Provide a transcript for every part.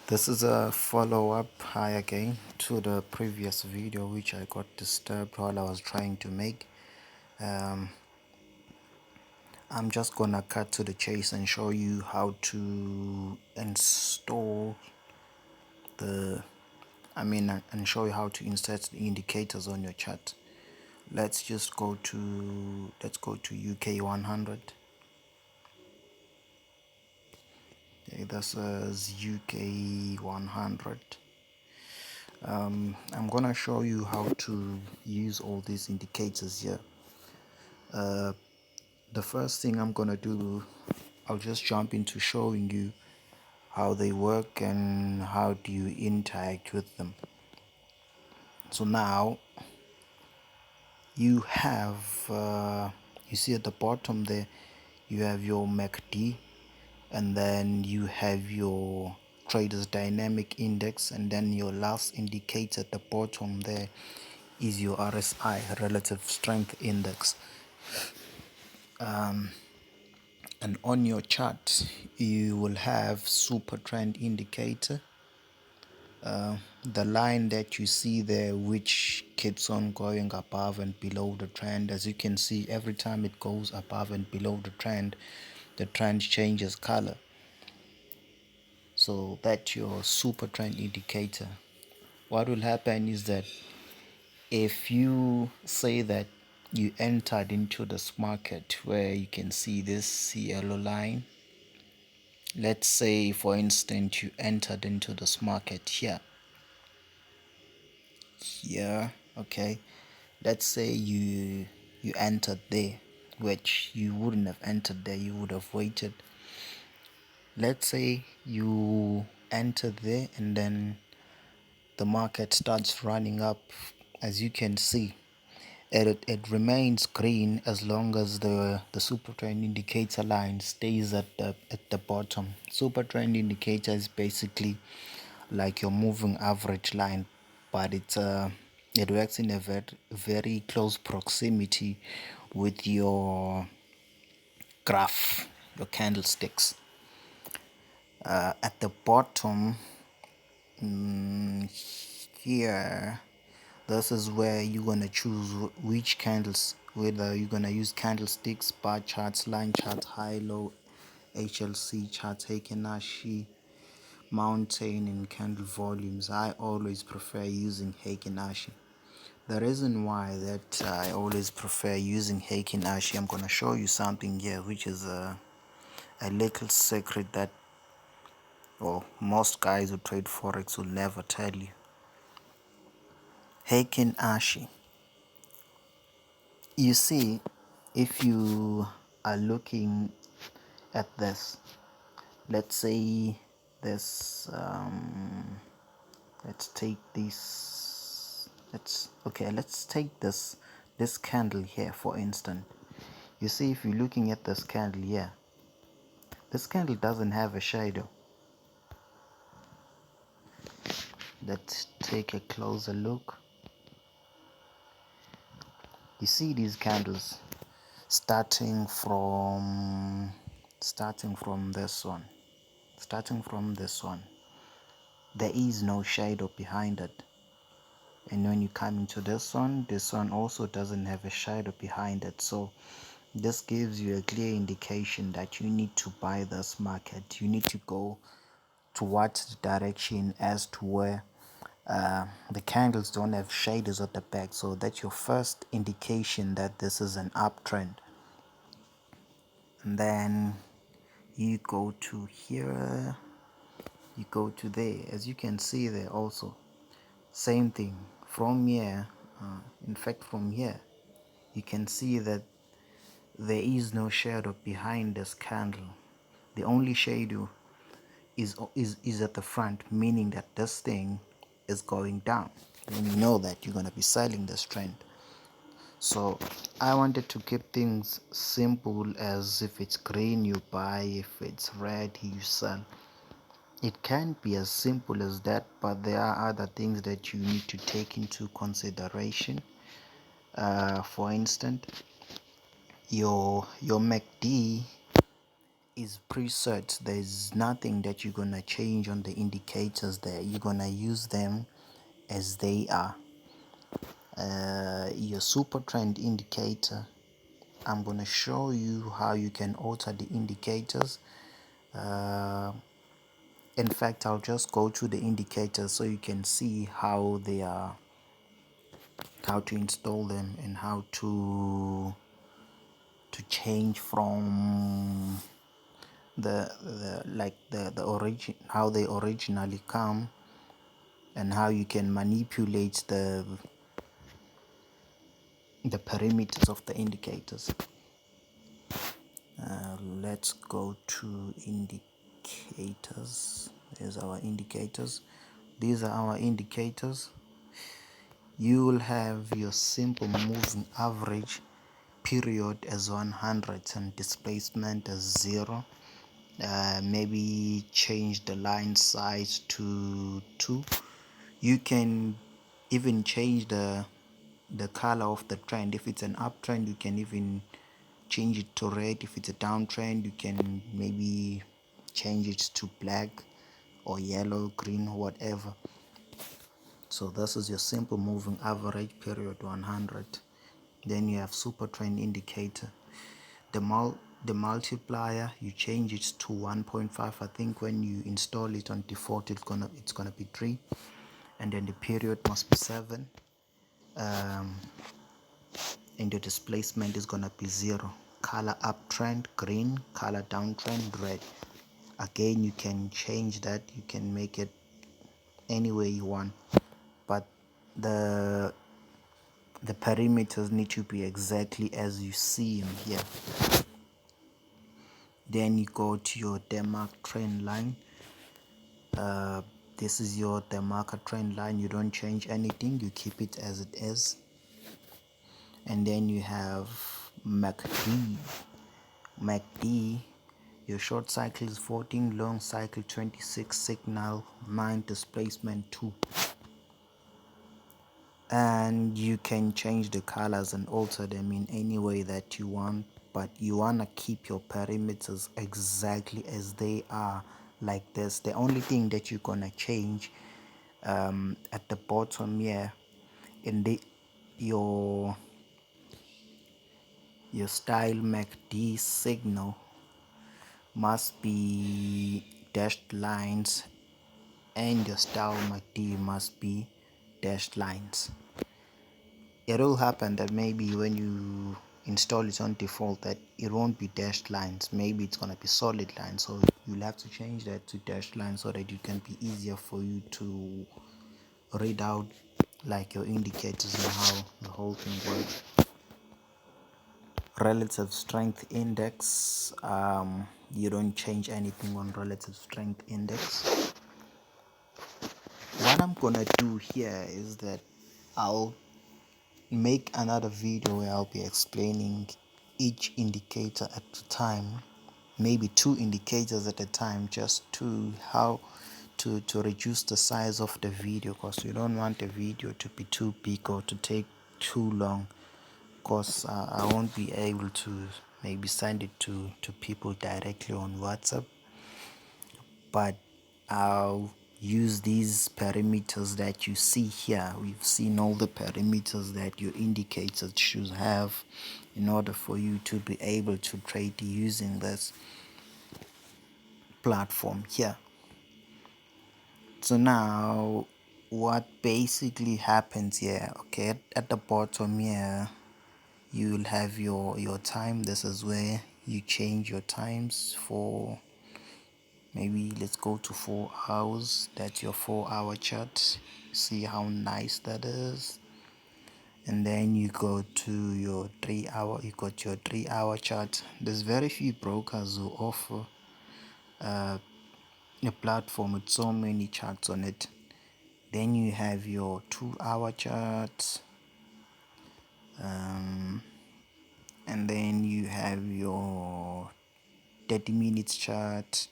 This is a follow-up hi again to the previous video which I got disturbed while I was trying to make. um, I'm just gonna cut to the chase and show you how to install the and show you how to insert the indicators on your chart. Let's go to UK 100. Okay, this is UK 100. I'm gonna show you how to use all these indicators here. The first thing I'm gonna do, I'll just jump into showing you how they work and how do you interact with them. So now you have you see at the bottom there you have your MACD, and then you have your traders dynamic index, and then your last indicator at the bottom there is your RSI, relative strength index. And on your chart you will have super trend indicator, the line that you see there which keeps on going above and below the trend. As you can see, every time it goes above and below the trend changes color. So that's your super trend indicator. What will happen is that if you say that you entered into this market where you can see this yellow line, let's say for instance you entered into this market here, okay, let's say you entered there, which you wouldn't have entered there, you would have waited. Let's say you entered there and then the market starts running up. As you can see, it remains green as long as the super trend indicator line stays at the bottom. Super trend indicator is basically like your moving average line, but it works in a very close proximity with your graph, your candlesticks. At the bottom, here, this is where you're gonna choose which candles, whether you're gonna use candlesticks, bar charts, line charts, high low, HLC charts, Heikin-Ashi, mountain, and candle volumes. I always prefer using Heikin-Ashi. The reason why that I always prefer using Heikin-Ashi, I'm gonna show you something here which is a little secret that, well, most guys who trade forex will never tell you. Heikin-Ashi, you see, if you are looking at this, let's say this, let's take this, let's take this candle here for instance. You see, if you're looking at this candle here, this candle doesn't have a shadow. Let's take a closer look. You see these candles starting from this one, there is no shadow behind it. And when you come into this one also doesn't have a shadow behind it. So this gives you a clear indication that you need to buy this market. You need to go towards the direction as to where the candles don't have shadows at the back. So that's your first indication that this is an uptrend. And then you go to here, you go to there. As you can see there also, same thing. From here, in fact from here, you can see that there is no shadow behind this candle. The only shadow is at the front, meaning that this thing is going down. And you know that you're going to be selling this trend. So I wanted to keep things simple, as if it's green you buy, if it's red you sell. It can be as simple as that, but there are other things that you need to take into consideration. For instance, your MACD is preset. There's nothing that you're gonna change on the indicators there. You're gonna use them as they are. Your super trend indicator, I'm gonna show you how you can alter the indicators. In fact, I'll just go to the indicators so you can see how they are, how to install them, and how to change from the origin, how they originally come, and how you can manipulate the parameters of the indicators. Let's go to indicators. There's our indicators. These are our indicators. You will have your simple moving average period as 100 and displacement as 0. Maybe change the line size to 2. You can even change the color of the trend. If it's an uptrend, you can even change it to red. If it's a downtrend, you can maybe change it to black or yellow, green, whatever. So this is your simple moving average period 100. Then you have super trend indicator. The multiplier, you change it to 1.5. I think when you install it on default, it's gonna be 3, and then the period must be 7. And the displacement is gonna be 0. Color uptrend green, color downtrend red. Again, you can change that. You can make it any way you want, but the parameters need to be exactly as you see them here. Then you go to your demarc trend line. This is your demarc trend line. You don't change anything, you keep it as it is. And then you have MACD. Your short cycle is 14, long cycle 26, signal 9, displacement 2. And you can change the colors and alter them in any way that you want, but you want to keep your parameters exactly as they are, like this. The only thing that you're gonna change at the bottom here in your style MACD signal must be dashed lines, and your style MACD must be dashed lines. It will happen that maybe when you install it on default that it won't be dashed lines, maybe it's gonna be solid lines, so you'll have to change that to dashed lines so that it can be easier for you to read out like your indicators and how the whole thing works. Relative strength index, you don't change anything on relative strength index. What I'm gonna do here is that I'll make another video where I'll be explaining each indicator at a time, maybe 2 indicators at a time, just to how to reduce the size of the video, because you don't want the video to be too big or to take too long, because I won't be able to maybe send it to people directly on WhatsApp. But I'll use these parameters that you see here. We've seen all the parameters that your indicators should have in order for you to be able to trade using this platform here. So now what basically happens here, okay, at the bottom here you will have your time. This is where you change your times for, maybe let's go to 4 hours. That's your 4-hour chart. See how nice that is. And then you go to your 3-hour, you got your 3-hour chart. There's very few brokers who offer a platform with so many charts on it. Then you have your 2-hour chart, and then you have your 30 minutes chart.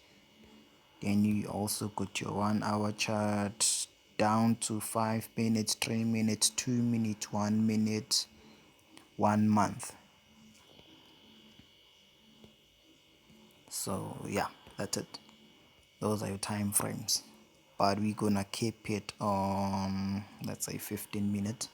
Then you also got your 1-hour chart down to 5 minutes, 3 minutes, 2 minutes, 1 minute, 1 month. So yeah, that's it. Those are your time frames, but we're gonna keep it on, let's say, 15 minutes